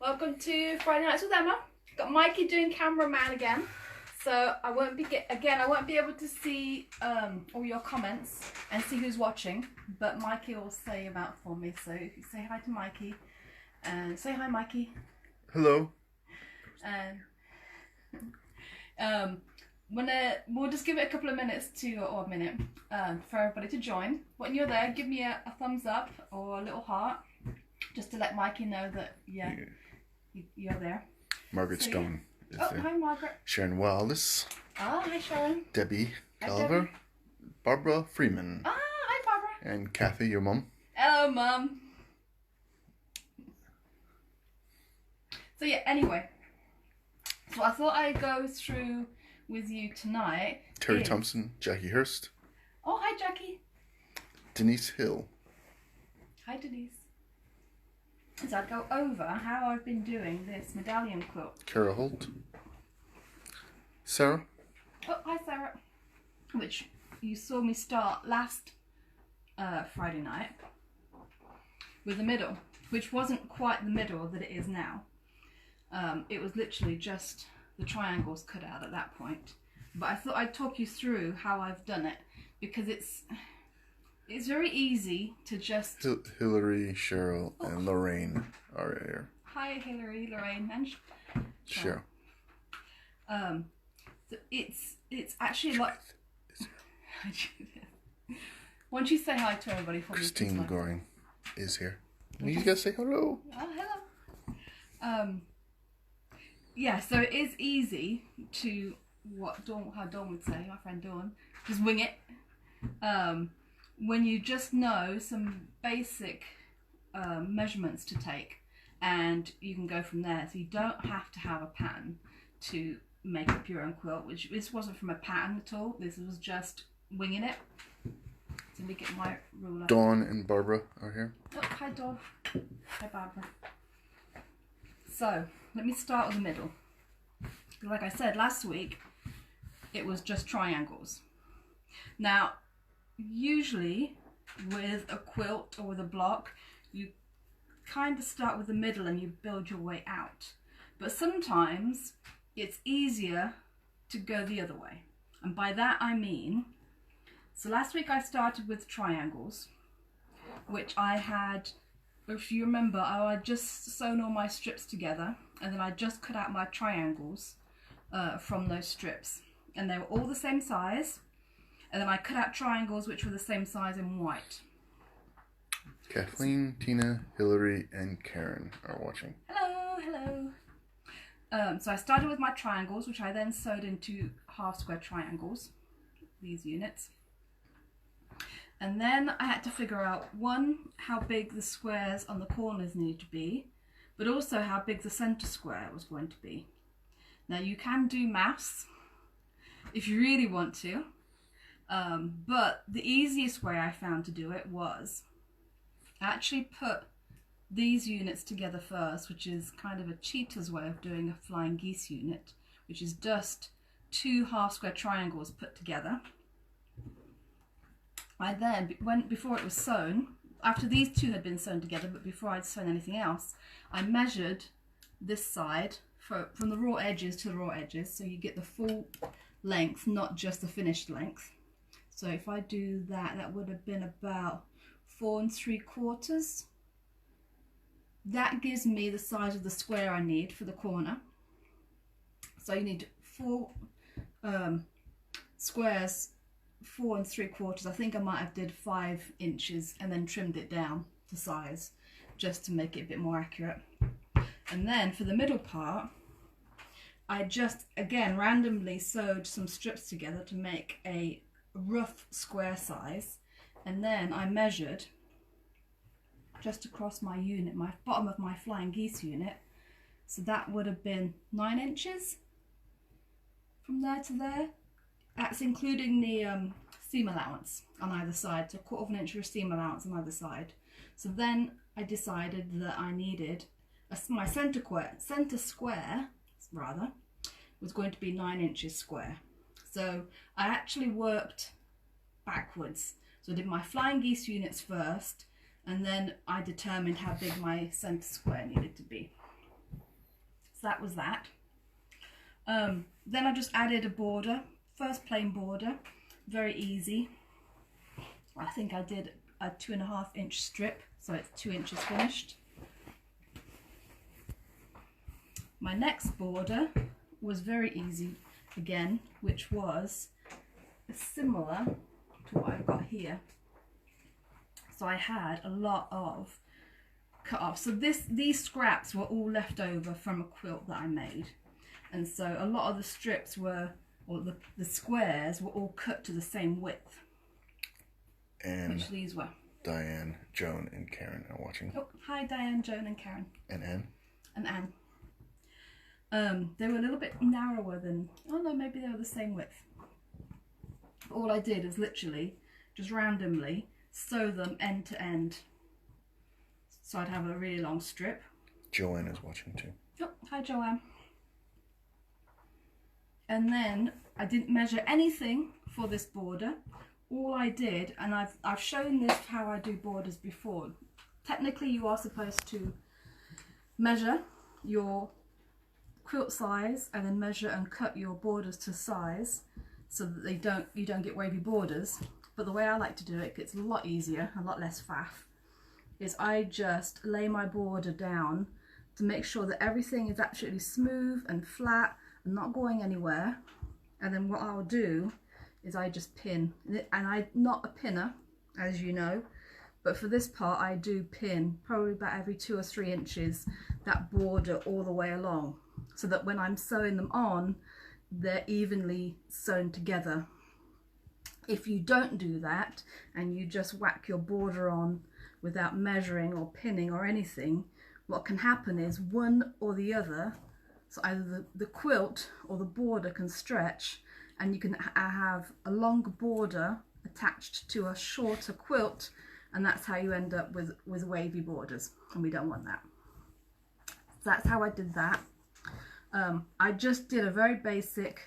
Welcome to Friday Nights with Emma. Got Mikey doing cameraman again, so I won't be able to see all your comments and see who's watching, but Mikey will say about for me. So say hi to Mikey and say hi, Mikey. Hello. We'll just give it a couple of minutes or a minute for everybody to join. When you're there, give me a thumbs up or a little heart, just to let Mikey know that you're there. Margaret Stone is there. Hi, Margaret. Sharon Wallace. Oh, hi, Sharon. Debbie Hi, Calver. Debbie. Barbara Freeman. Ah, hi, Barbara. And Kathy, your mum. Hello, Mum. So yeah, anyway. So I thought I'd go through with you tonight. Terry Thompson, Jackie Hurst. Oh, hi, Jackie. Denise Hill. Hi, Denise. So I'd go over how I've been doing this medallion quilt. Cara Holt. Sarah. Oh, hi, Sarah. Which you saw me start last Friday night with the middle, which wasn't quite the middle that it is now. It was literally just the triangles cut out at that point. But I thought I'd talk you through how I've done it, because it's very easy to just... Hillary, Cheryl, and Lorraine are here. Hi, Hillary, Lorraine, and Cheryl. So it's actually a lot... Why don't you say hi to everybody for me? Christine Goring is here. You guys say hello. Oh, hello. Yeah, so it is easy to how Dawn would say, my friend Dawn, just wing it. When you just know some basic measurements to take, and you can go from there. So you don't have to have a pattern to make up your own quilt, which this wasn't from a pattern at all. This was just winging it. So let me get my ruler. Dawn and Barbara are here. Oh, hi Dawn. Hi Barbara. So let me start with the middle. Like I said last week, it was just triangles. Now, usually with a quilt or with a block, you kind of start with the middle and you build your way out. But sometimes it's easier to go the other way. And by that I mean, so last week I started with triangles, which I had, if you remember, I had just sewn all my strips together, and then I just cut out my triangles from those strips. And they were all the same size. And then I cut out triangles which were the same size in white. Kathleen, Tina, Hillary, and Karen are watching. Hello, hello. So I started with my triangles, which I then sewed into half square triangles, these units. And then I had to figure out, one, how big the squares on the corners needed to be, but also how big the centre square was going to be. Now you can do maths if you really want to. But the easiest way I found to do it was actually put these units together first, which is kind of a cheater's way of doing a flying geese unit, which is just two half square triangles put together. I then, before it was sewn, after these two had been sewn together, but before I'd sewn anything else, I measured this side from the raw edges to the raw edges, so you get the full length, not just the finished length. So if I do that, that would have been about 4 3/4. That gives me the size of the square I need for the corner. So you need 4 squares, 4 3/4. I think I might have did 5 inches and then trimmed it down to size just to make it a bit more accurate. And then for the middle part, I just again randomly sewed some strips together to make a rough square size, and then I measured just across my unit, my bottom of my flying geese unit, so that would have been 9 inches from there to there. That's including the seam allowance on either side, so 1/4 inch of seam allowance on either side. So then I decided that I needed my centre square was going to be 9 inches square. So I actually worked backwards. So I did my flying geese units first, and then I determined how big my centre square needed to be. So that was that. Then I just added a border, first plain border, very easy. I think I did a 2.5 inch strip, so it's 2 inches finished. My next border was very easy again, which was similar to what I've got here. So I had a lot of cut off. So these scraps were all left over from a quilt that I made. And so a lot of the strips were, or the squares were all cut to the same width. And which these were. Diane, Joan, and Karen are watching. Oh, hi Diane, Joan, and Karen. And Anne. And Anne. They were a little bit narrower than, oh no, maybe they were the same width. All I did is literally just randomly sew them end to end. So I'd have a really long strip. Joanne is watching too. Oh, hi Joanne. And then I didn't measure anything for this border. All I did, and I've shown this how I do borders before. Technically you are supposed to measure your quilt size and then measure and cut your borders to size so that you don't get wavy borders. But the way I like to do it, it's a lot easier, a lot less faff, is I just lay my border down to make sure that everything is absolutely smooth and flat and not going anywhere. And then what I'll do is I just pin, and I'm not a pinner, as you know, but for this part I do pin probably about every 2 or 3 inches that border all the way along, so that when I'm sewing them on, they're evenly sewn together. If you don't do that and you just whack your border on without measuring or pinning or anything, what can happen is one or the other, so either the quilt or the border can stretch, and you can have a longer border attached to a shorter quilt, and that's how you end up with wavy borders, and we don't want that. So that's how I did that. I just did a very basic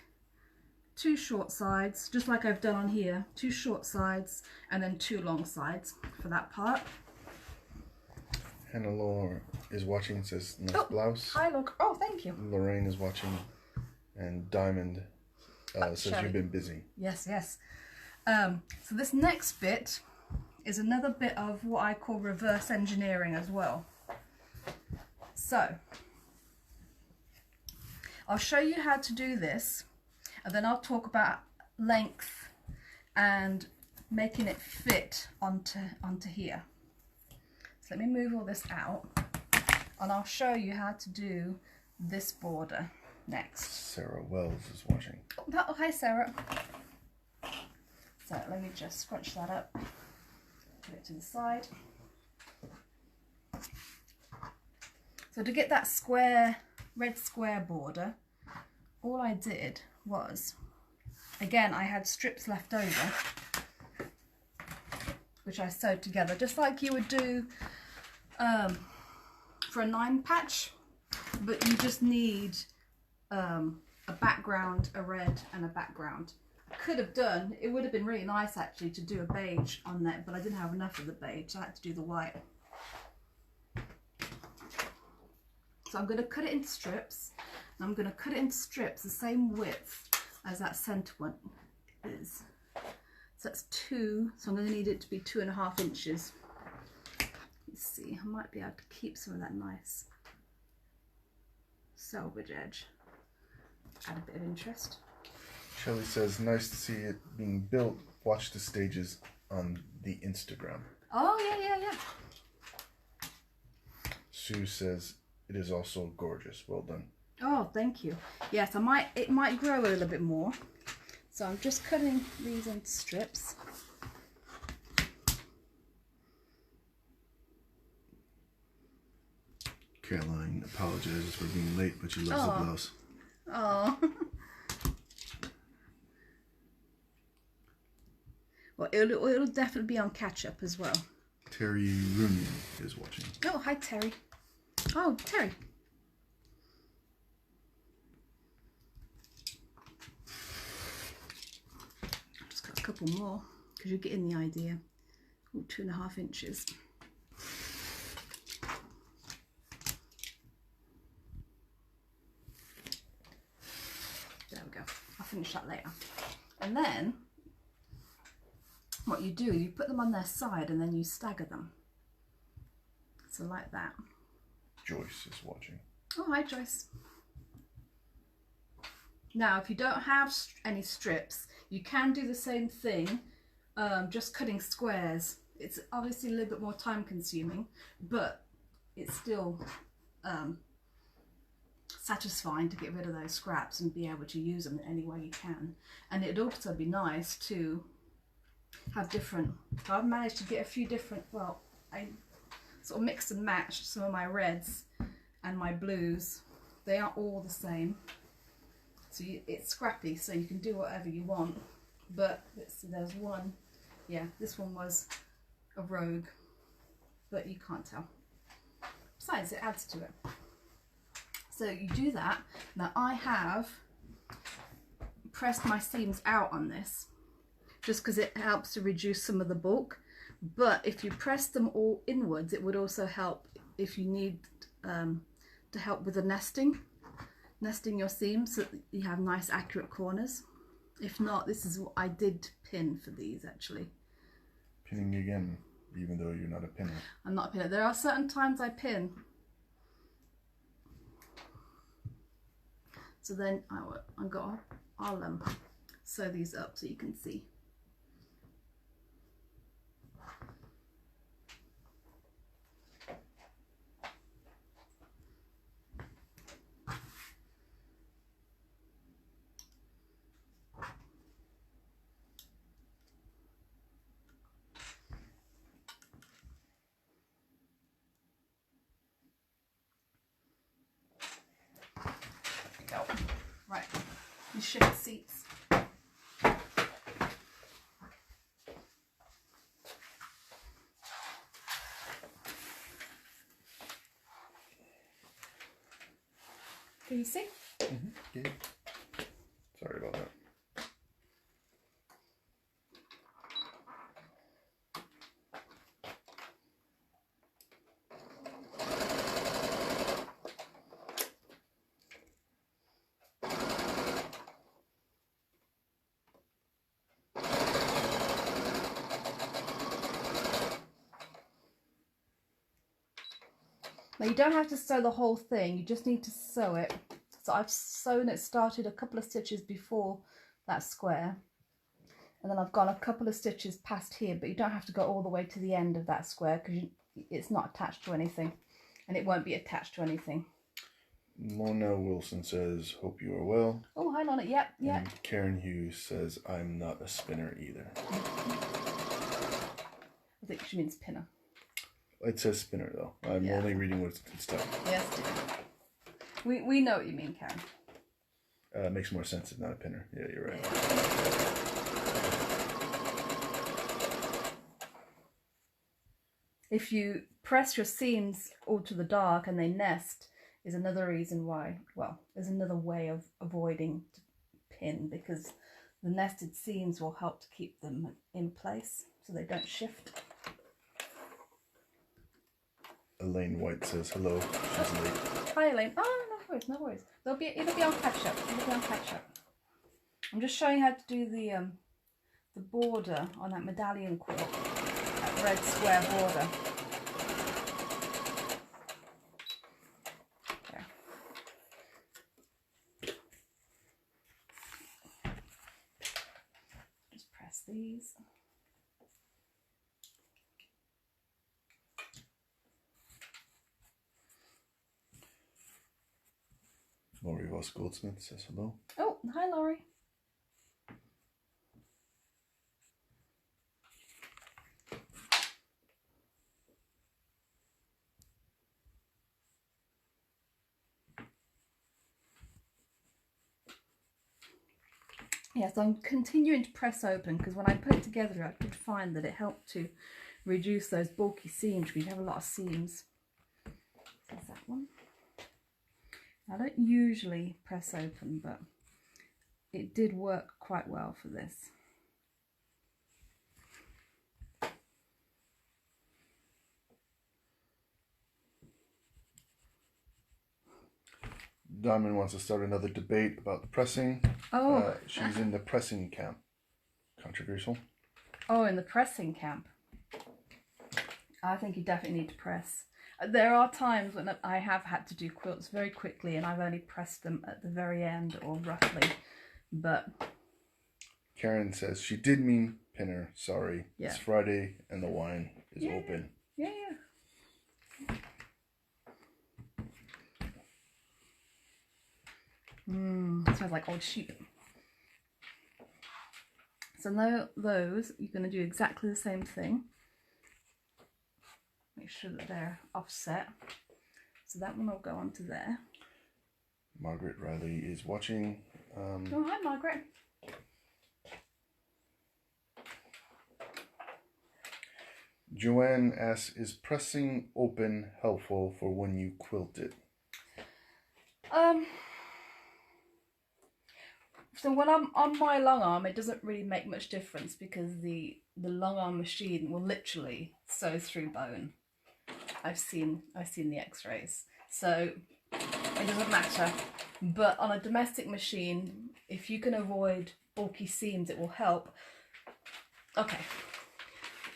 2 short sides, just like I've done on here, 2 short sides and then 2 long sides for that part. Hannah is watching and says nice blouse. Hi, look. Oh, thank you. Lorraine is watching, and Diamond says you've been busy. Yes, yes. So this next bit is another bit of what I call reverse engineering as well. So I'll show you how to do this, and then I'll talk about length and making it fit onto here. So let me move all this out, and I'll show you how to do this border next. Sarah Wells is watching. Oh, hi Sarah. So let me just scrunch that up, put it to the side. So to get that square, red square border, all I did was, again, I had strips left over, which I sewed together, just like you would do for a 9 patch, but you just need a background, a red and a background. I could have done, it would have been really nice actually to do a beige on that, but I didn't have enough of the beige, so I had to do the white. So I'm going to cut it into strips, and I'm going to cut it into strips the same width as that centre one is. So that's 2, so I'm going to need it to be 2.5 inches. Let's see, I might be able to keep some of that nice selvage edge. Add a bit of interest. Shelley says, nice to see it being built. Watch the stages on the Instagram. Oh, yeah. Sue says, it is also gorgeous. Well done. Oh, thank you. Yes, it might grow a little bit more. So I'm just cutting these into strips. Caroline apologizes for being late, but she loves the blouse. Oh. Well, it'll definitely be on catch up as well. Terry Rooney is watching. Oh, hi Terry. Oh, Terry. Just got a couple more because you're getting the idea. Ooh, 2.5 inches. finish that later. And then what you do, you put them on their side and then you stagger them. So like that. Joyce is watching. Oh, hi Joyce. Now, if you don't have any strips, you can do the same thing, just cutting squares. It's obviously a little bit more time consuming, but it's still satisfying to get rid of those scraps and be able to use them any way you can. And it'd also be nice to have different, I've managed to get a few different, well, I sort of mixed and matched some of my reds and my blues. They aren't all the same. So it's scrappy, so you can do whatever you want. But let's see, there's one, yeah, this one was a rogue, but you can't tell. Besides, it adds to it. So you do that. Now I have pressed my seams out on this, just because it helps to reduce some of the bulk. But if you press them all inwards, it would also help if you need to help with the nesting your seams so that you have nice accurate corners. If not, this is what I did pin for these actually. Pinning again, even though you're not a pinner. I'm not a pinner. There are certain times I pin. So then I'll sew these up so you can see. Right, you shift seats. Can you see? Mm-hmm. Yeah. Sorry about that. Now you don't have to sew the whole thing, you just need to sew it. So I've sewn it, started a couple of stitches before that square, and then I've gone a couple of stitches past here, but you don't have to go all the way to the end of that square because it's not attached to anything, and it won't be attached to anything. Lorna Wilson says, hope you are well. Oh, hi Lorna, yep. And Karen Hughes says, I'm not a spinner either. I think she means pinner. It says spinner though. I'm only reading what's stuff. Yes, dear. We know what you mean, Karen. It makes more sense if not a pinner. Yeah, you're right. If you press your seams all to the dark and they nest, is another reason why, well, there's another way of avoiding to pin, because the nested seams will help to keep them in place so they don't shift. Elaine White says hello. She's late. Hi Elaine. Oh, no worries, no worries. It'll be on catch up. It'll be on catch up. I'm just showing you how to do the border on that medallion quilt, that red square border. There. Just press these. Laurie Ross Goldsmith says hello. Oh, hi Laurie. Yes, I'm continuing to press open because when I put it together I could find that it helped to reduce those bulky seams because you have a lot of seams. There's that one. I don't usually press open, but it did work quite well for this. Diamond wants to start another debate about pressing. Oh. She's in the pressing camp. Controversial. Oh, in the pressing camp. I think you definitely need to press. There are times when I have had to do quilts very quickly and I've only pressed them at the very end or roughly. But Karen says she did mean pinner. Sorry. Yeah. It's Friday and the wine is open. Yeah. Smells like old sheep. So now those, you're going to do exactly the same thing. Make sure that they're offset. So that one will go onto there. Margaret Riley is watching. Oh, hi, Margaret. Joanne asks, is pressing open helpful for when you quilt it? So when I'm on my long arm, it doesn't really make much difference because the long arm machine will literally sew through bone. I've seen the x-rays, so it doesn't matter. But on a domestic machine, if you can avoid bulky seams, it will help. Okay,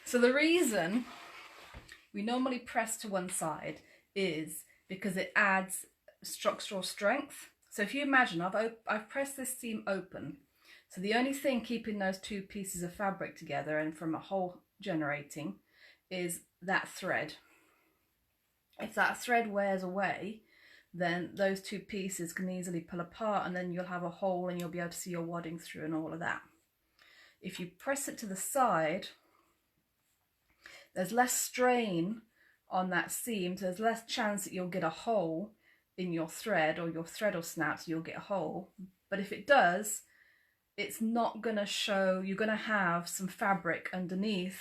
so the reason we normally press to one side is because it adds structural strength. So if you imagine, I've pressed this seam open. So the only thing keeping those two pieces of fabric together and from a hole generating is that thread. If that thread wears away, then those two pieces can easily pull apart and then you'll have a hole and you'll be able to see your wadding through and all of that. If you press it to the side, there's less strain on that seam, so there's less chance that you'll get a hole in your thread or your thread will snap so you'll get a hole. But if it does, it's not going to show, you're going to have some fabric underneath,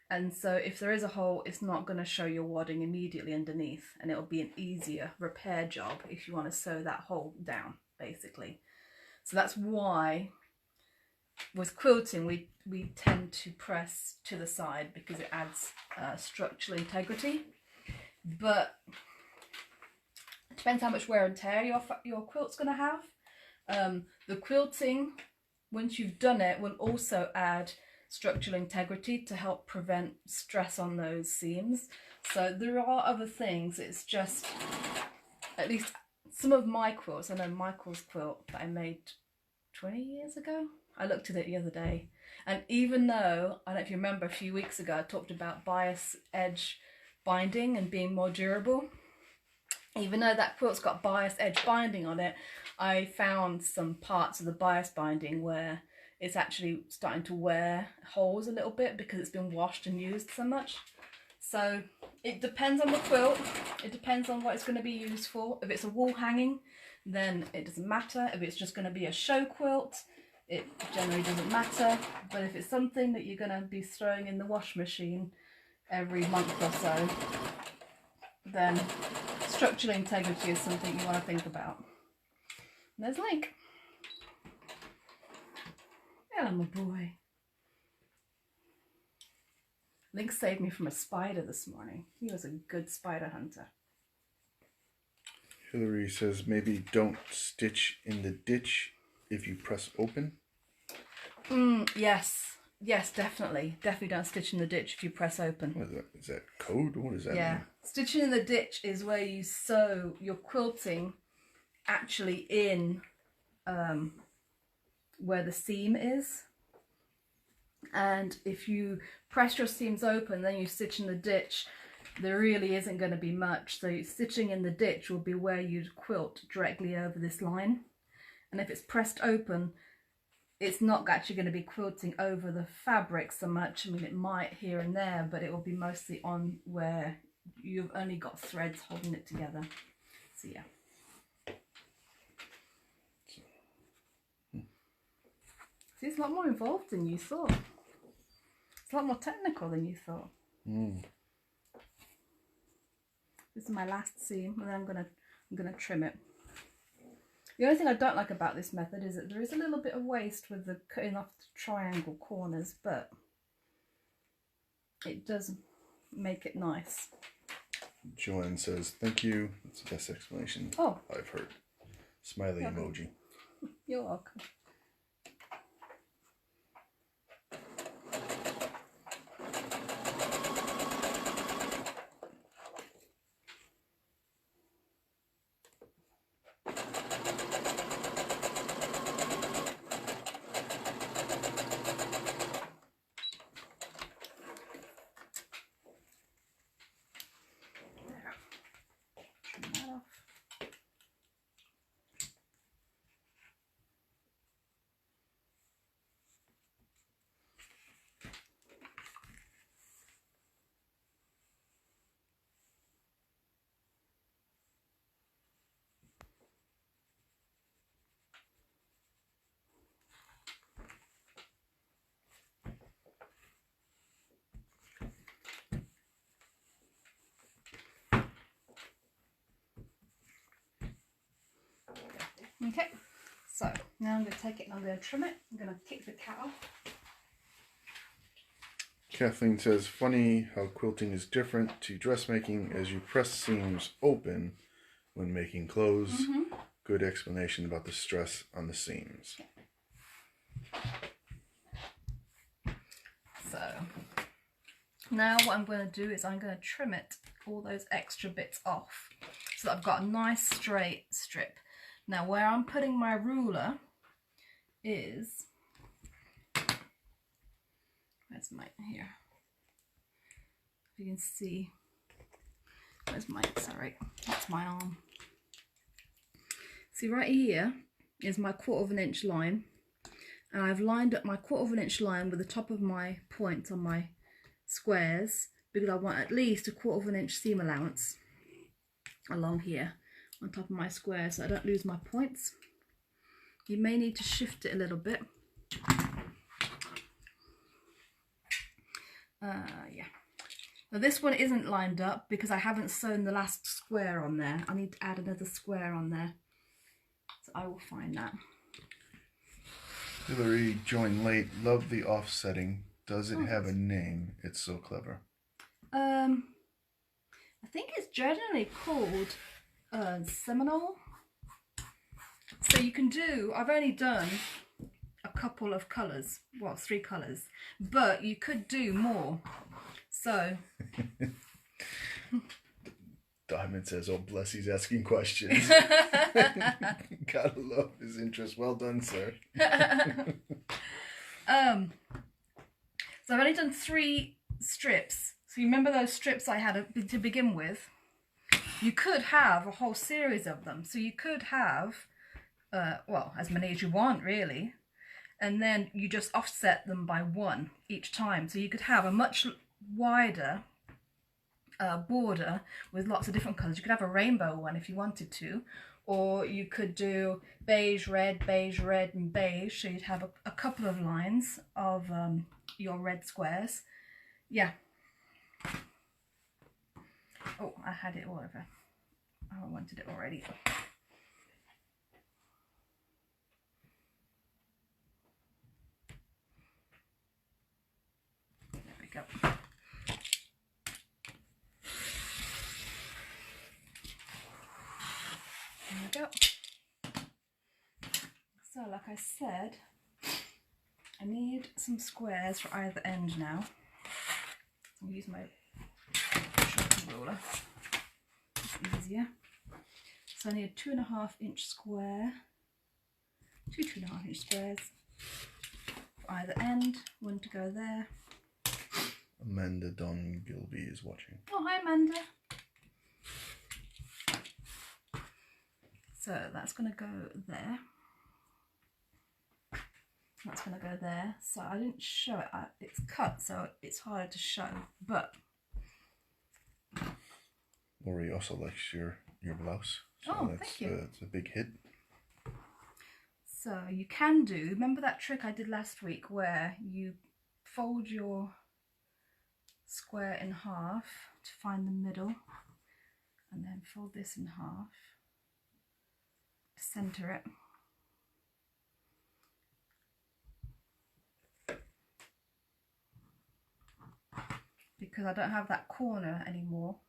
and so if there is a hole, it's not going to show your wadding immediately underneath, and it'll be an easier repair job if you want to sew that hole down, basically. So that's why with quilting we tend to press to the side, because it adds structural integrity. But it depends how much wear and tear your quilt's going to have. The quilting, once you've done it, will also add structural integrity to help prevent stress on those seams. So there are other things, it's just, at least some of my quilts, I know Michael's quilt that I made 20 years ago, I looked at it the other day, and even though, I don't know if you remember a few weeks ago I talked about bias edge binding and being more durable, even though that quilt's got bias edge binding on it, I found some parts of the bias binding where it's actually starting to wear holes a little bit because it's been washed and used so much. So it depends on the quilt, it depends on what it's going to be used for. If it's a wall hanging, then it doesn't matter. If it's just going to be a show quilt, it generally doesn't matter. But if it's something that you're going to be throwing in the wash machine every month or so, then structural integrity is something you want to think about. And there's Link. Hello, my boy. Link saved me from a spider this morning. He was a good spider hunter. Hillary says maybe don't stitch in the ditch if you press open. Yes, definitely. Definitely don't stitch in the ditch if you press open. What is that? Is that code? What does that mean? Stitching in the ditch is where you sew your quilting actually in where the seam is. And if you press your seams open, then you stitch in the ditch, there really isn't going to be much. So stitching in the ditch will be where you'd quilt directly over this line. And if it's pressed open, it's not actually going to be quilting over the fabric so much. I mean, it might here and there, but it will be mostly on where you've only got threads holding it together. So yeah. See, it's a lot more involved than you thought. It's a lot more technical than you thought. This is my last seam, and then I'm gonna trim it. The only thing I don't like about this method is that there is a little bit of waste with the cutting off the triangle corners, but it does make it nice. Joanne says, thank you. That's the best explanation I've heard. Smiley emoji. You're welcome. Okay, so now I'm going to take it and I'm going to trim it. I'm going to kick the cat off. Kathleen says, funny how quilting is different to dressmaking as you press seams open when making clothes. Good explanation about the stress on the seams. So now what I'm going to do is I'm going to trim it, all those extra bits off, so that I've got a nice straight strip. Now where I'm putting my ruler is, where's my, here, if you can see, where's my, sorry, that's my arm. See right here is my 1/4 inch line, and I've lined up my 1/4 inch line with the top of my points on my squares, because I want at least a 1/4 inch seam allowance along here on top of my square, so I don't lose my points. You may need to shift it a little bit. Yeah. Now this one isn't lined up because I haven't sewn the last square on there. I need to add another square on there, so I will find that. Hillary joined late. Love the offsetting. Does it have a name? It's so clever. I think it's generally called Seminole. So you can do, I've only done a couple of colours, well 3 colours, but you could do more. So Diamond says, oh bless, he's asking questions. Gotta love his interest. Well done, sir. So I've only done 3 strips. So you remember those strips I had to begin with? You could have a whole series of them. So you could have, well, as many as you want, really. And then you just offset them by 1 each time. So you could have a much wider border with lots of different colours. You could have a rainbow one if you wanted to. Or you could do beige, red, and beige. So you'd have a couple of lines of your red squares. Yeah. Oh, I had it all over. Oh, I wanted it already. There we go. There we go. So, like I said, I need some squares for either end now. I'll use my sharpening ruler. It's easier. So I need a 2.5 inch square, 2.5 inch squares for either end. 1 to go there. Amanda Don Gilby is watching. Oh, hi Amanda. So that's going to go there. That's going to go there. So I didn't show it. It's cut, so it's harder to show. But Lori also likes your blouse. So oh, thank you. It's a big hit. So you can do, remember that trick I did last week where you fold your square in half to find the middle, and then fold this in half to center it. Because I don't have that corner anymore.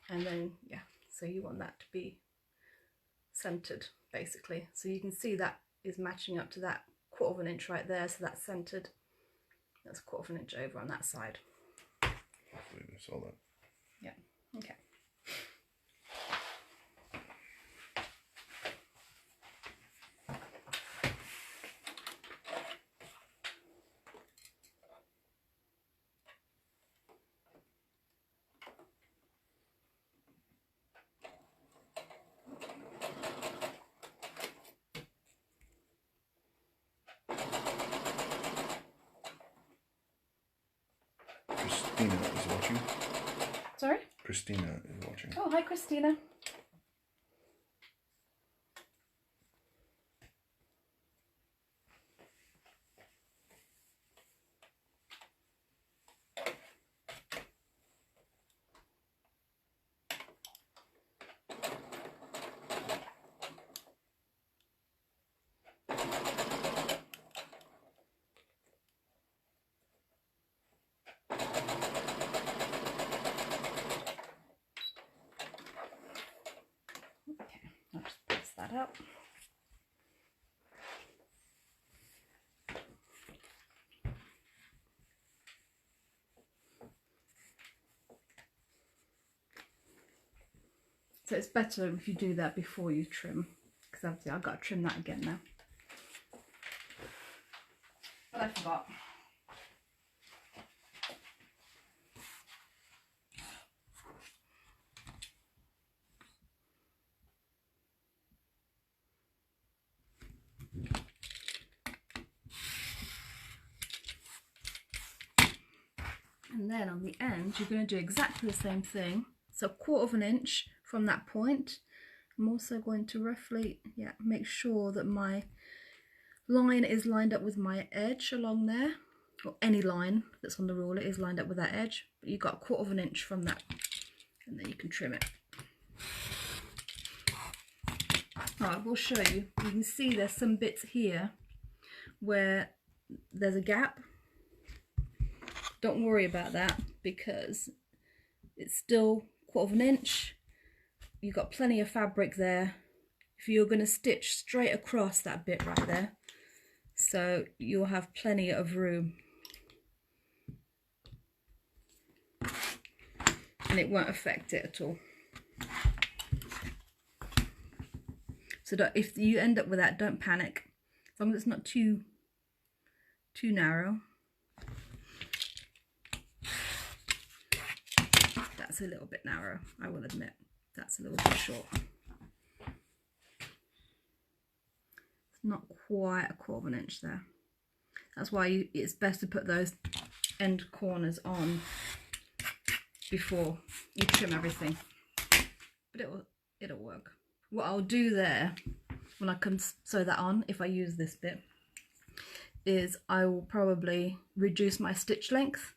And then, yeah, so you want that to be centered basically. So you can see that is matching up to that 1/4 inch right there, so that's centered. That's 1/4 inch over on that side. Hopefully they saw that. Yeah, okay. Christina is watching. Sorry? Christina is watching. Oh, hi Christina. I'll just press that up. So it's better if you do that before you trim, because obviously I've got to trim that again now. But I forgot. And then on the end, you're going to do exactly the same thing. So 1/4 inch from that point. I'm also going to roughly, make sure that my line is lined up with my edge along there, or any line that's on the ruler is lined up with that edge. But you've got 1/4 inch from that, and then you can trim it. I will show you. You can see there's some bits here where there's a gap. Don't worry about that because it's still 1/4 inch. You've got plenty of fabric there if you're going to stitch straight across that bit right there, so you'll have plenty of room and it won't affect it at all. So if you end up with that, don't panic, as long as it's not too narrow. That's a little bit narrow, I will admit. That's a little bit short. It's not quite 1/4 inch there. That's why it's best to put those end corners on before you trim everything. But it'll work. What I'll do there, when I can sew that on, if I use this bit, is I will probably reduce my stitch length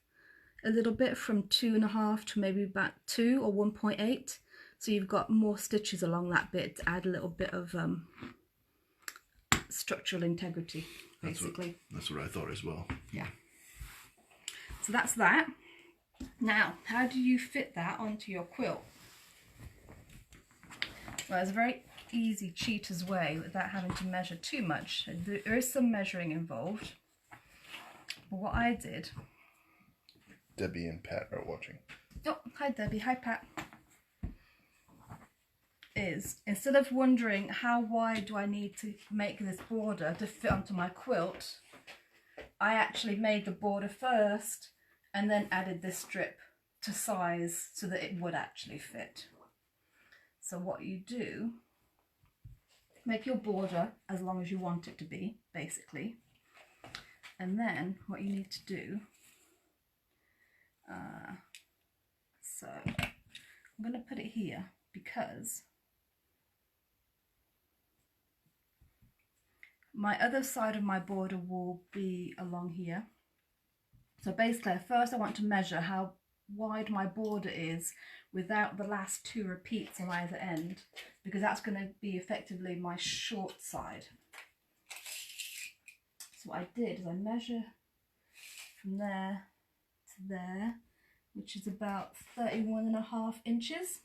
a little bit from 2.5 to maybe about 2 or 1.8. So you've got more stitches along that bit to add a little bit of structural integrity, basically. That's what I thought as well. Yeah. So that's that. Now, how do you fit that onto your quilt? Well, it's a very easy cheater's way without having to measure too much. There is some measuring involved. But what I did... Debbie and Pat are watching. Oh, hi Debbie, hi Pat. Is instead of wondering how wide do I need to make this border to fit onto my quilt, I actually made the border first and then added this strip to size so that it would actually fit. So what you do, make your border as long as you want it to be, basically, and then what you need to do, so I'm going to put it here because my other side of my border will be along here. So basically, first I want to measure how wide my border is without the last 2 repeats on either end, because that's going to be effectively my short side. So what I did is I measure from there to there, which is about 31.5 inches.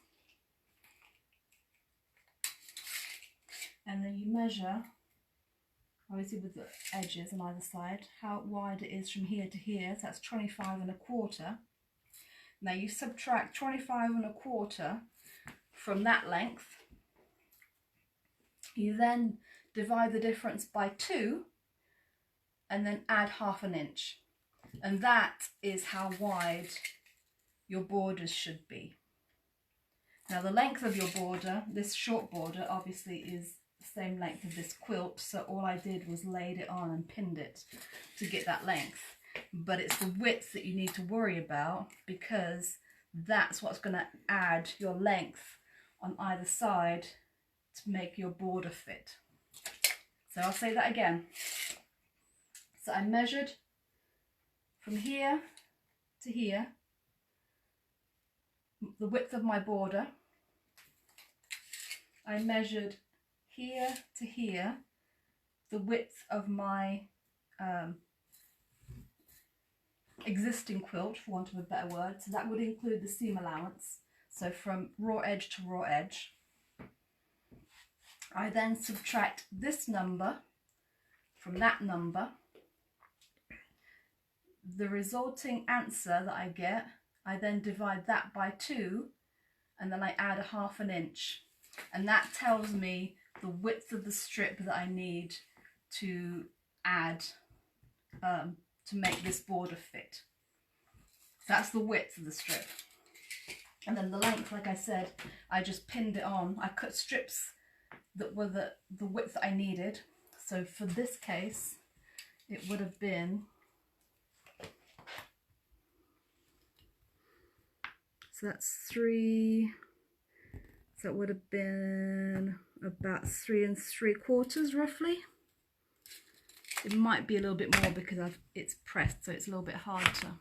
and then you measure, obviously with the edges on either side, how wide it is from here to here. So that's 25 1/4. Now you subtract 25 1/4 from that length. You then divide the difference by 2 and then add 1/2 inch. And that is how wide your borders should be. Now the length of your border, this short border obviously is the same length of this quilt, so all I did was laid it on and pinned it to get that length. But it's the width that you need to worry about, because that's what's going to add your length on either side to make your border fit. So I'll say that again. So I measured from here to here the width of my border. I measured here to here the width of my existing quilt, for want of a better word. So that would include the seam allowance. So from raw edge to raw edge. I then subtract this number from that number. The resulting answer that I get, I then divide that by 2, and then I add 1/2 inch. And that tells me the width of the strip that I need to add to make this border fit. So that's the width of the strip. And then the length, like I said, I just pinned it on. I cut strips that were the width that I needed. So for this case, it would have been, so that's 3, so it would have been about 3 3/4 roughly. It might be a little bit more because it's pressed, so it's a little bit hard to,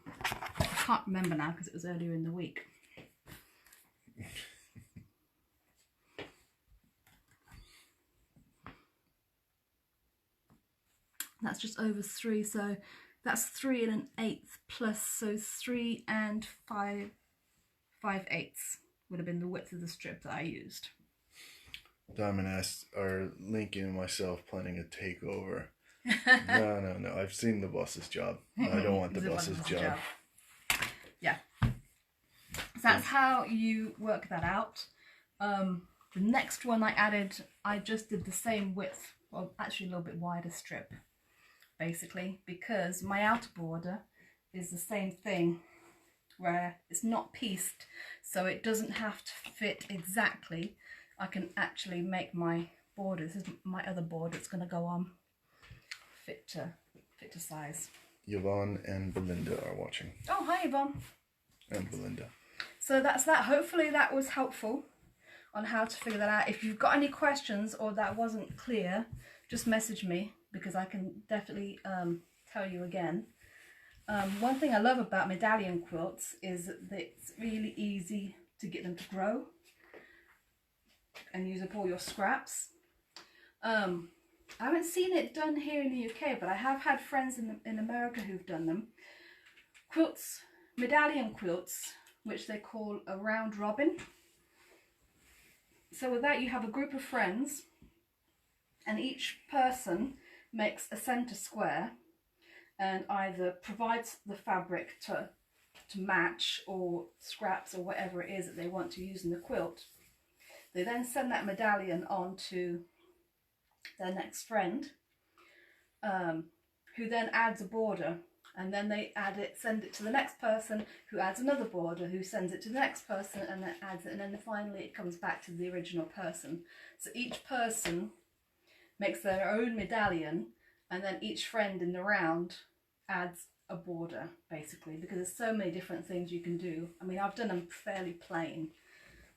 I can't remember now because it was earlier in the week. That's just over 3, so that's 3 1/8 plus, so 3 5/8 would have been the width of the strip that I used. Diamond asks, are Lincoln and myself planning a takeover? No. I've seen the boss's job. I don't want the boss's job. Yeah. So that's how you work that out. The next one I added, I just did the same width, well actually a little bit wider strip, basically, because my outer border is the same thing, where it's not pieced, so it doesn't have to fit exactly. I can actually make my border, this is my other border, it's going to go on, fit to size. Yvonne and Belinda are watching. Oh, hi Yvonne. And Belinda. So that's that. Hopefully that was helpful on how to figure that out. If you've got any questions or that wasn't clear, just message me, because I can definitely tell you again. One thing I love about medallion quilts is that it's really easy to get them to grow and use up all your scraps. I haven't seen it done here in the UK, but I have had friends in America who've done them. Quilts, medallion quilts, which they call a round robin. So with that you have a group of friends, and each person makes a centre square and either provides the fabric to match, or scraps, or whatever it is that they want to use in the quilt. They then send that medallion on to their next friend, who then adds a border, and then they send it to the next person, who adds another border, who sends it to the next person, and then adds it, and then finally it comes back to the original person. So each person makes their own medallion, and then each friend in the round adds a border, basically, because there's so many different things you can do. I mean, I've done them fairly plain,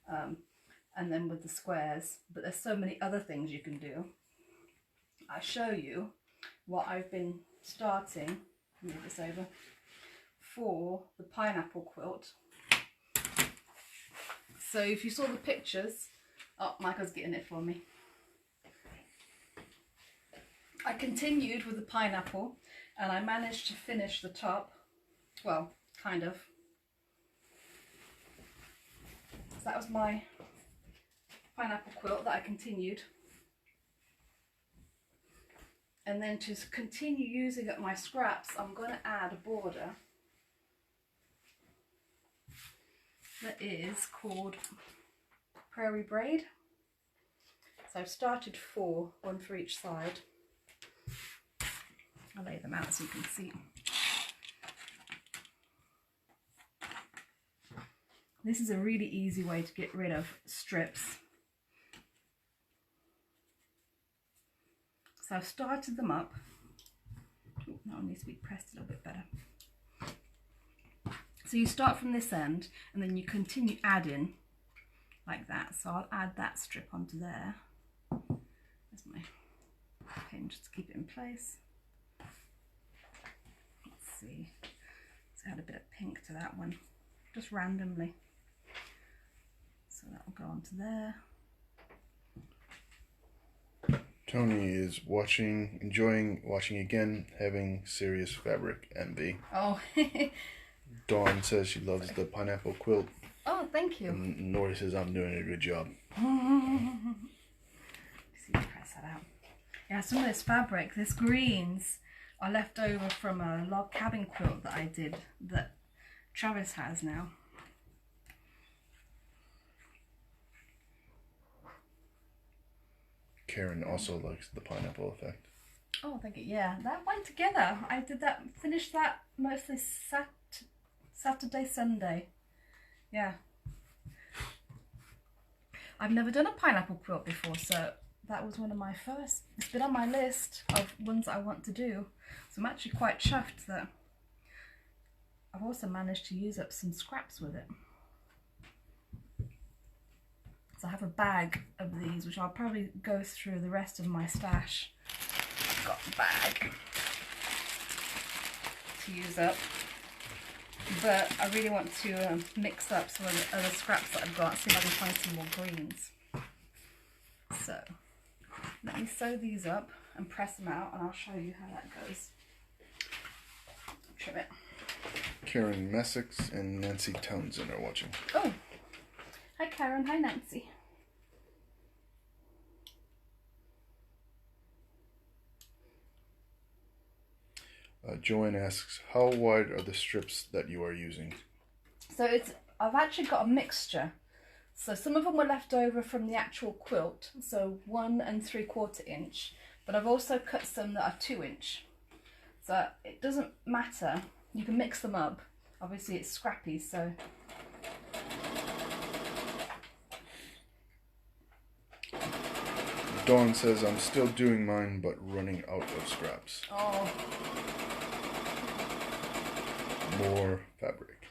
and then with the squares, but there's so many other things you can do. I show you what I've been starting, move this over, for the pineapple quilt. So if you saw the pictures, oh, Michael's getting it for me. I continued with the pineapple, and I managed to finish the top, well, kind of. So that was my pineapple quilt that I continued. And then to continue using up my scraps, I'm going to add a border that is called Prairie Braid. So I've started 4, one for each side. I'll lay them out so you can see. This is a really easy way to get rid of strips. So I've started them up. Ooh, that one needs to be pressed a little bit better. So you start from this end and then you continue adding like that. So I'll add that strip onto there. There's my pin just to keep it in place. Let's see. Let's add a bit of pink to that one, just randomly. So that will go onto there. Tony is enjoying watching again, having serious fabric envy. Oh. Dawn says she loves the pineapple quilt. Oh, thank you. And notices I'm doing a good job. See, press that out. Yeah, some of this fabric, this greens, are left over from a log cabin quilt that I did that Travis has now. Karen also likes the pineapple effect. Oh, thank you. Yeah, that went together. I did that, finished that mostly Saturday, Sunday. Yeah. I've never done a pineapple quilt before, so that was one of my first. It's been on my list of ones that I want to do. So I'm actually quite chuffed that I've also managed to use up some scraps with it. So I have a bag of these, which I'll probably go through the rest of my stash. I've got a bag to use up. But I really want to mix up some of the other scraps that I've got, see if I can find some more greens. So let me sew these up and press them out, and I'll show you how that goes. Trim it. Karen Messick and Nancy Townsend are watching. Oh, hi Karen, hi Nancy. Joanne asks, how wide are the strips that you are using? So I've actually got a mixture. So some of them were left over from the actual quilt, so 1 3/4 inch, but I've also cut some that are 2 inch. So it doesn't matter, you can mix them up. Obviously it's scrappy, so. Dawn says, I'm still doing mine, but running out of scraps. Oh. More fabric.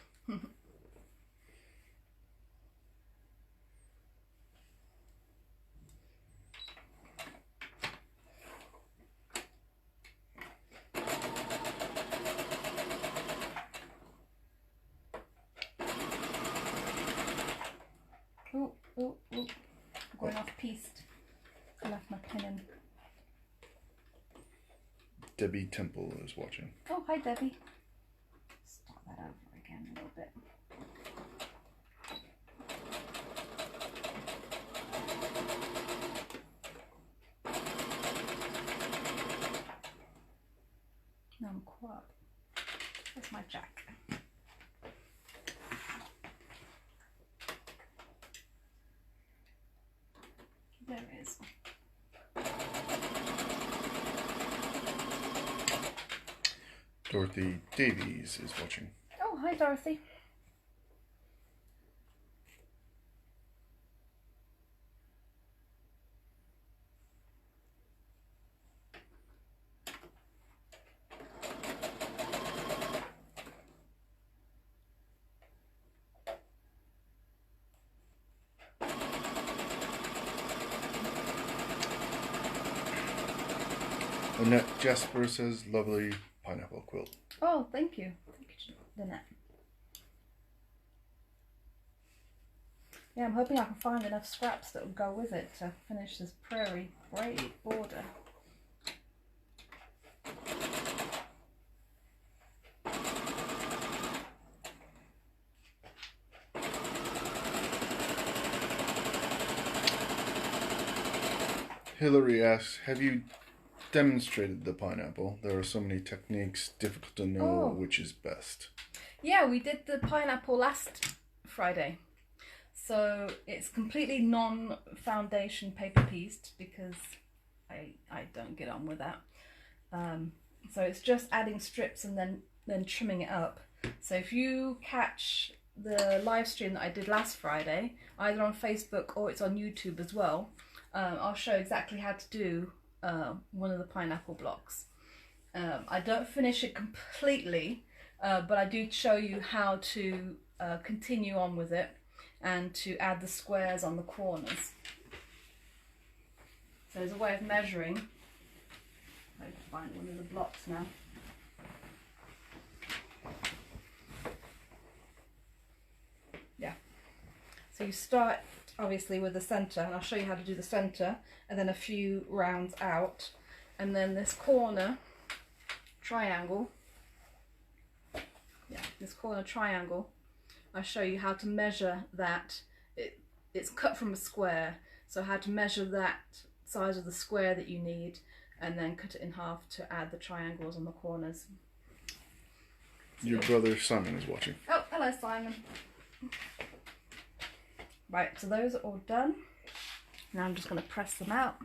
Ooh, ooh, ooh. I'm going off piste. I left my pin in. Debbie Temple is watching. Oh, hi Debbie. Start that over again a little bit. Now I'm caught. Where's my jack? There it is. Dorothy Davies is watching. Oh, hi Dorothy. Annette Jasper says, lovely pineapple quilt. Oh, thank you. Thank you, Lynette. Yeah, I'm hoping I can find enough scraps that will go with it to finish this Prairie Braid border. Hillary asks, have you demonstrated the pineapple. There are so many techniques, difficult to know which is best. Yeah, we did the pineapple last Friday. So it's completely non-foundation paper pieced because I don't get on with that. So it's just adding strips and then trimming it up. So if you catch the live stream that I did last Friday, either on Facebook or it's on YouTube as well, I'll show exactly how to do one of the pineapple blocks. I don't finish it completely, but I do show you how to continue on with it and to add the squares on the corners. So there's a way of measuring. I can find one of the blocks now. Yeah. So you start obviously with the centre, and I'll show you how to do the centre, and then a few rounds out, and then this corner triangle. Yeah, this corner triangle. I'll show you how to measure that. It's cut from a square, so how to measure that size of the square that you need, and then cut it in half to add the triangles on the corners. Your brother Simon is watching. Oh, hello Simon. Right, so those are all done. Now I'm just going to press them out.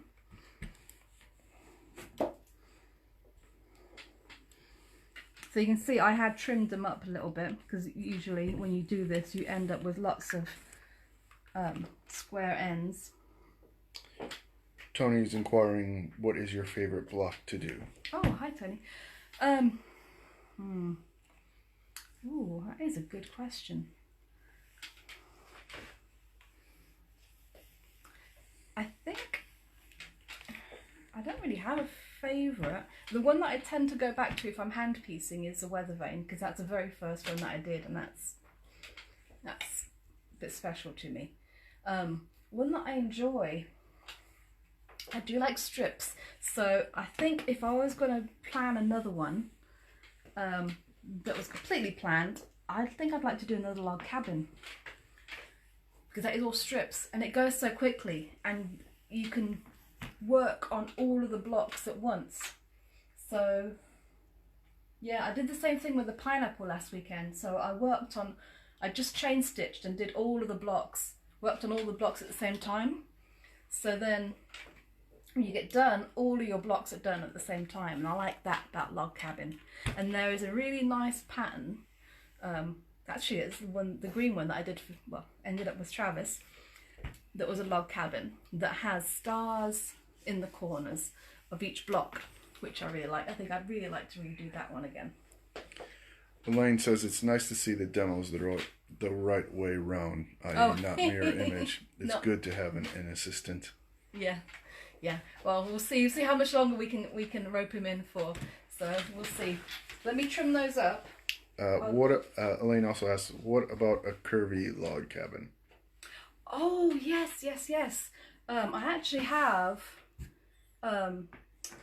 So you can see I had trimmed them up a little bit, because usually when you do this you end up with lots of square ends. Tony's inquiring, what is your favorite block to do? Oh, hi Tony. Ooh, that is a good question. I think I don't really have a favourite. The one that I tend to go back to if I'm hand piecing is the weather vane, because that's the very first one that I did, and that's a bit special to me. One that I enjoy, I do like strips, so I think if I was going to plan another one that was completely planned, I think I'd like to do another log cabin, because that is all strips and it goes so quickly, and you can work on all of the blocks at once. So yeah, I did the same thing with the pineapple last weekend. So I just chain stitched and did all of the blocks, worked on all the blocks at the same time. So then when you get done, all of your blocks are done at the same time, and I like that about log cabin. And there is a really nice pattern, actually it's the green one that I did for, well, ended up with Travis, that was a log cabin that has stars in the corners of each block, which I really like. I think I'd really like to redo that one again. Elaine says it's nice to see the demos the right way round, i.e. not mirror image. It's good to have an assistant. Yeah. Well, we'll see how much longer we can rope him in for. So we'll see. Let me trim those up. Elaine also asks, what about a curvy log cabin? Oh yes. I actually have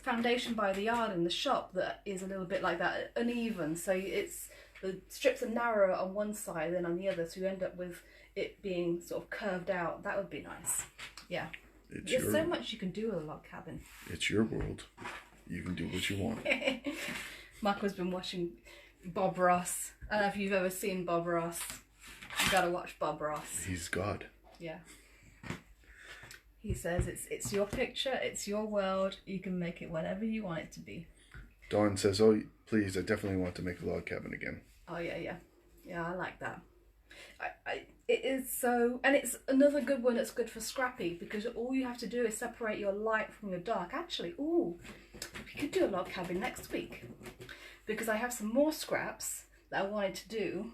foundation by the yard in the shop that is a little bit like that, uneven. So the strips are narrower on one side than on the other, so you end up with it being sort of curved out. That would be nice. Yeah. There's so much you can do with a log cabin. It's your world. You can do what you want. Michael's been watching Bob Ross. I don't know if you've ever seen Bob Ross. You gotta watch Bob Ross. He's God. Yeah. He says it's your picture, it's your world. You can make it whatever you want it to be. Dawn says, "Oh, please! I definitely want to make a log cabin again." Oh yeah. I like that. It is so, and it's another good one that's good for Scrappy, because all you have to do is separate your light from your dark. Actually, we could do a log cabin next week, because I have some more scraps that I wanted to do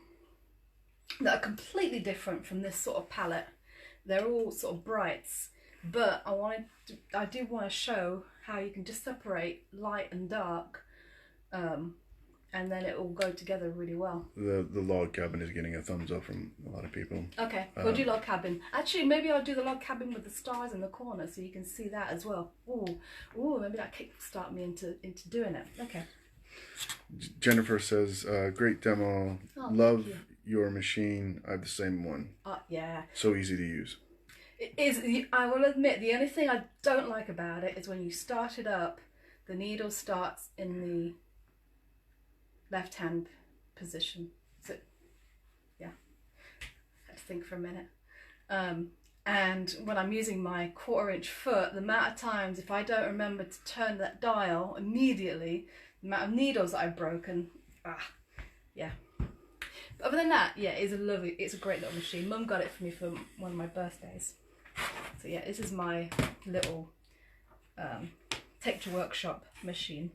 that are completely different from this sort of palette. They're all sort of brights, but I do want to show how you can just separate light and dark, and then it will go together really well. The log cabin is getting a thumbs up from a lot of people. Okay, we'll do log cabin. Actually, maybe I'll do the log cabin with the stars in the corner, so you can see that as well. Ooh, maybe that kickstart me into doing it. Okay. Jennifer says, great demo. Love your machine. I have the same one. Yeah. So easy to use. It is. I will admit, the only thing I don't like about it is when you start it up, The needle starts in the left hand position. So, yeah, let's think for a minute. And when I'm using my 1/4 inch foot, the amount of times if I don't remember to turn that dial immediately, the amount of needles that I've broken, yeah. But other than that, yeah, it's a great little machine. Mum got it for me for one of my birthdays. So yeah, this is my little take to workshop machine.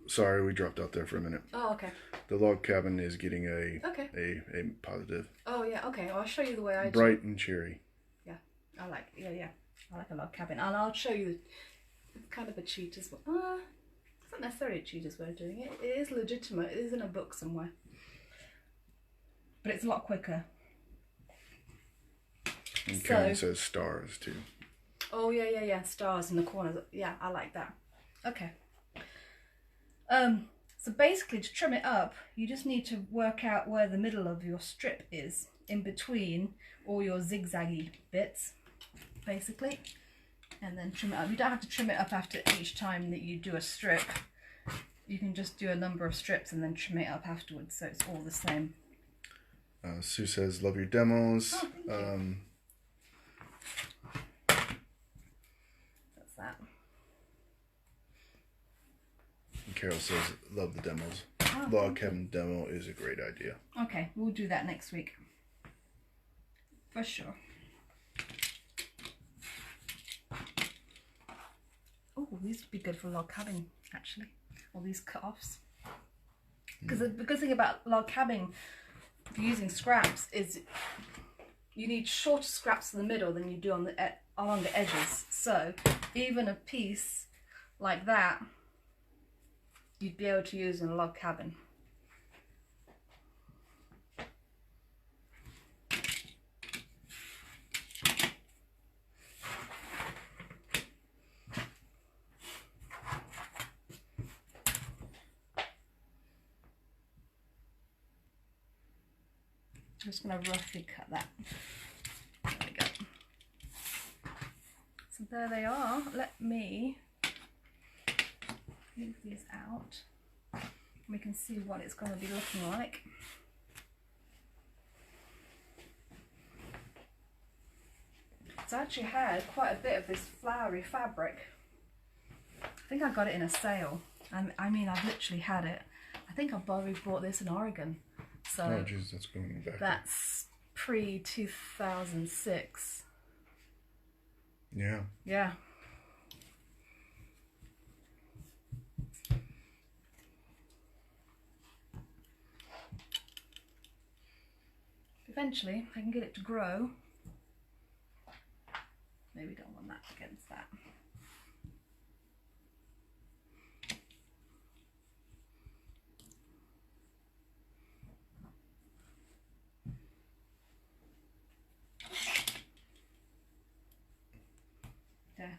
Sorry, we dropped out there for a minute. Oh, okay. The log cabin is getting a positive. Oh yeah, okay. Well, I'll show you the way I bright and cheery. Yeah, I like a log cabin, and I'll show you kind of a cheater's way. It's not necessarily a cheater's way of doing it. It is legitimate. It is in a book somewhere, but it's a lot quicker. And Karen says stars too. Oh yeah. Stars in the corners. Yeah, I like that. Okay. So basically to trim it up, you just need to work out where the middle of your strip is, in between all your zigzaggy bits, basically, and then trim it up. You don't have to trim it up after each time that you do a strip. You can just do a number of strips and then trim it up afterwards, so it's all the same. Sue says, love your demos. Oh, thank you. That's that. Carol says, love the demos. Oh, log cabin demo is a great idea. Okay, we'll do that next week. For sure. Oh, these would be good for log cabin, actually. All these cut-offs. Because the good thing about log cabin, if you're using scraps, is you need shorter scraps in the middle than you do on along the edges. So even a piece like that, you'd be able to use in a log cabin. I'm just going to roughly cut that. There we go. So there they are. Let me move these out. We can see what it's going to be looking like. So I actually had quite a bit of this flowery fabric. I think I got it in a sale. I mean, I've literally had it. I think I've already bought this in Oregon. So oh, geez, that's going back. That's pre-2006. Yeah. Yeah. Eventually, I can get it to grow. Maybe don't want that against that. There.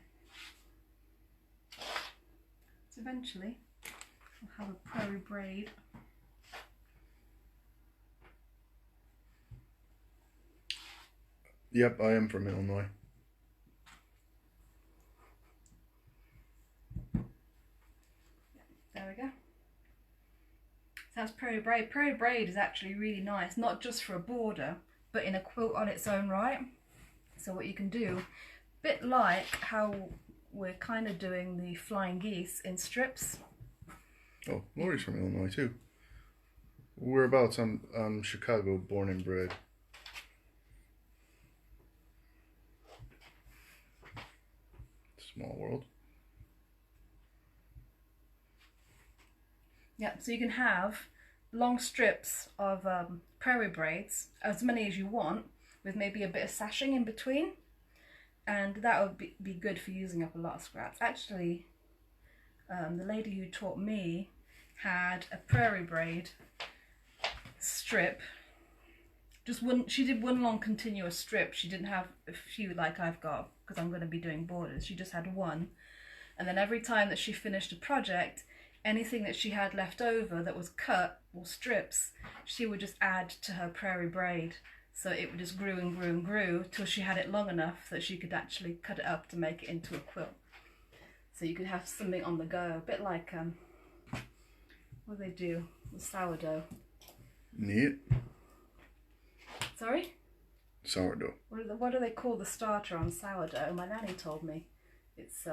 So eventually, we'll have a Prairie Braid. Yep, I am from Illinois. There we go. So that's Prairie Braid. Prairie Braid is actually really nice, not just for a border, but in a quilt on its own right. So what you can do, a bit like how we're kind of doing the flying geese in strips. Oh, Lori's from Illinois too. Whereabouts? I'm Chicago, born and bred. Small world. Yeah, so you can have long strips of prairie braids, as many as you want, with maybe a bit of sashing in between, and that would be good for using up a lot of scraps. Actually, the lady who taught me had a prairie braid strip. She did one long continuous strip. She didn't have a few like I've got, because I'm going to be doing borders. She just had one, and then every time that she finished a project, anything that she had left over that was cut or strips, she would just add to her prairie braid. So it would just grew and grew and grew till she had it long enough that she could actually cut it up to make it into a quilt. So you could have something on the go, a bit like what do they do with sourdough? Neat. Sorry? Sourdough. What do they call the starter on sourdough? My nanny told me it's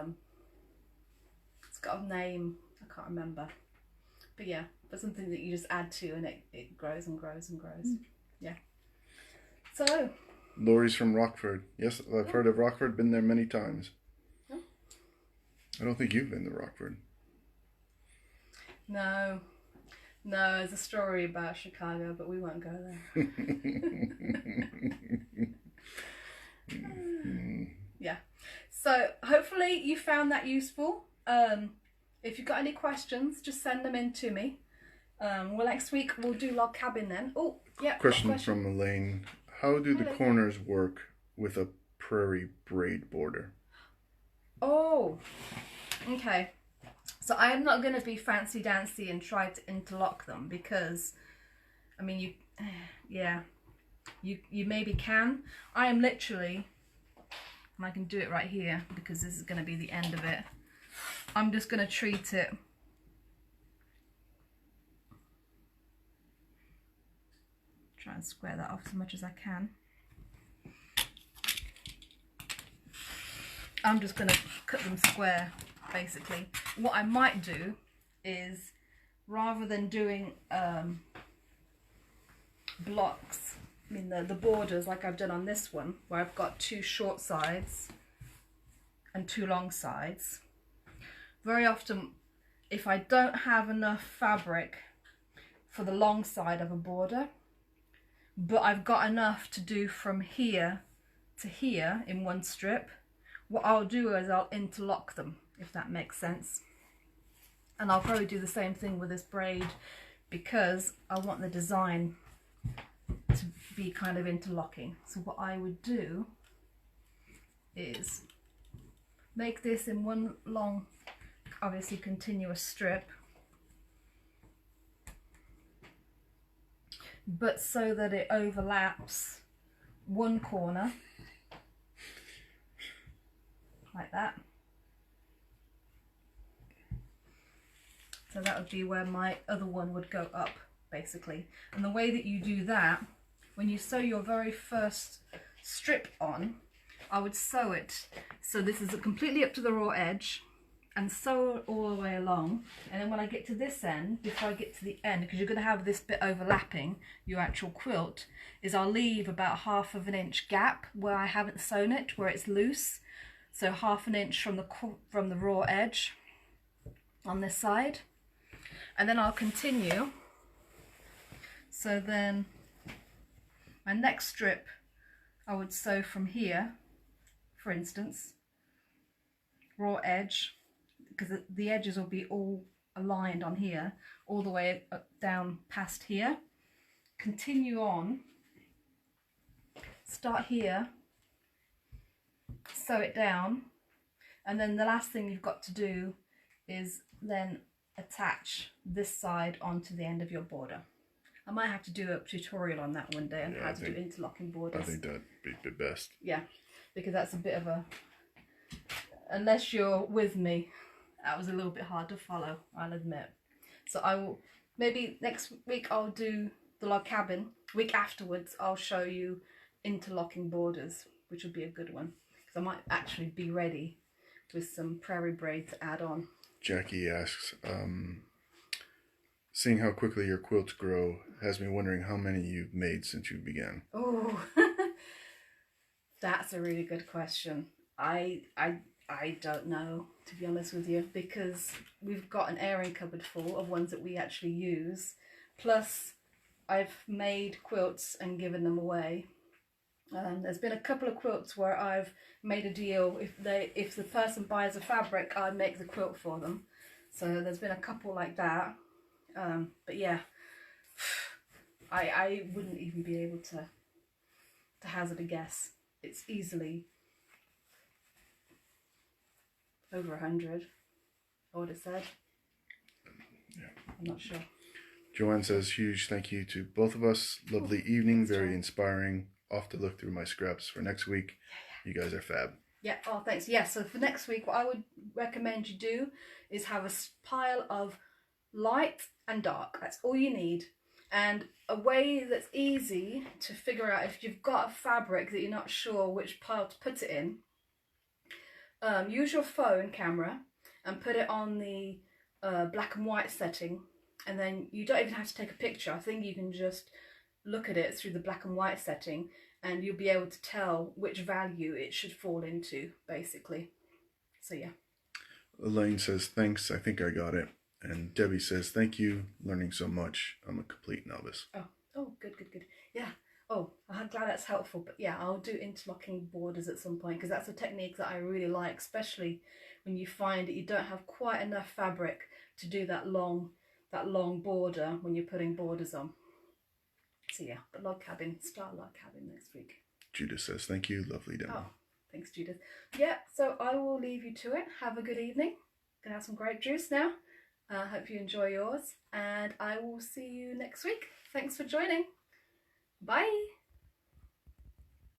got a name, I can't remember. But yeah, but something that you just add to and it grows and grows and grows. Yeah. So. Laurie's from Rockford. Yes, I've heard of Rockford, been there many times. Oh. I don't think you've been to Rockford. No, there's a story about Chicago, but we won't go there. Yeah. So hopefully you found that useful. If you've got any questions, just send them in to me. Well, next week we'll do log cabin then. Oh, yeah. Question from Elaine. How do the corners work with a Prairie Braid border? Oh, okay. So I am not going to be fancy dancy and try to interlock them because, I mean, you maybe can. I am literally, and I can do it right here because this is going to be the end of it. I'm just going to treat it try and square that off as much as I can. I'm just going to cut them square, basically. What I might do is, rather than doing blocks, I mean the borders like I've done on this one, where I've got 2 short sides and 2 long sides, very often if I don't have enough fabric for the long side of a border, but I've got enough to do from here to here in one strip, what I'll do is I'll interlock them, if that makes sense. And I'll probably do the same thing with this braid because I want the design to be kind of interlocking. So what I would do is make this in one long, obviously continuous strip, but so that it overlaps one corner like that. So that would be where my other one would go up, basically. And the way that you do that, when you sew your very first strip on, I would sew it so this is completely up to the raw edge and sew it all the way along. And then when I get to this end, before I get to the end, because you're going to have this bit overlapping your actual quilt, is I'll leave about 1/2 inch gap where I haven't sewn it, where it's loose. So 1/2 inch from the raw edge on this side. And then I'll continue. So then my next strip I would sew from here, for instance, raw edge, because the edges will be all aligned on here, all the way up, down past here. Continue on, start here, sew it down, and then the last thing you've got to do is then attach this side onto the end of your border. I might have to do a tutorial on that one day on how to do interlocking borders. I think that'd be the best. Yeah, because that's a bit of a, unless you're with me, that was a little bit hard to follow, I'll admit. So I will, maybe next week I'll do the log cabin. Week afterwards I'll show you interlocking borders, which would be a good one, because I might actually be ready with some Prairie Braid to add on. Jackie asks, seeing how quickly your quilts grow has me wondering how many you've made since you began. Oh, that's a really good question. I don't know, to be honest with you, because we've got an airing cupboard full of ones that we actually use. Plus, I've made quilts and given them away. There's been a couple of quilts where I've made a deal. If the person buys the fabric, I make the quilt for them. So there's been a couple like that. But yeah, I wouldn't even be able to hazard a guess. It's easily over 100, I would have said. Yeah. I'm not sure. Joanne says, huge thank you to both of us. Lovely evening, very inspiring. Off to look through my scraps for next week. You guys are fab. Yeah, oh thanks. Yeah, so for next week what I would recommend you do is have a pile of light and dark. That's all you need. And a way that's easy to figure out if you've got a fabric that you're not sure which pile to put it in, use your phone camera and put it on the black and white setting, and then you don't even have to take a picture. I think you can just look at it through the black and white setting and you'll be able to tell which value it should fall into, basically. So yeah. Elaine says, thanks, I think I got it. And Debbie says, thank you, learning so much. I'm a complete novice. Oh, good. Yeah. Oh, I'm glad that's helpful. But yeah, I'll do interlocking borders at some point, because that's a technique that I really like, especially when you find that you don't have quite enough fabric to do that long border when you're putting borders on. So yeah, the log cabin, start log cabin next week. Judith says, thank you, lovely demo. Oh, thanks, Judith. Yeah, so I will leave you to it. Have a good evening. Gonna have some grape juice now. Hope you enjoy yours, and I will see you next week. Thanks for joining. Bye.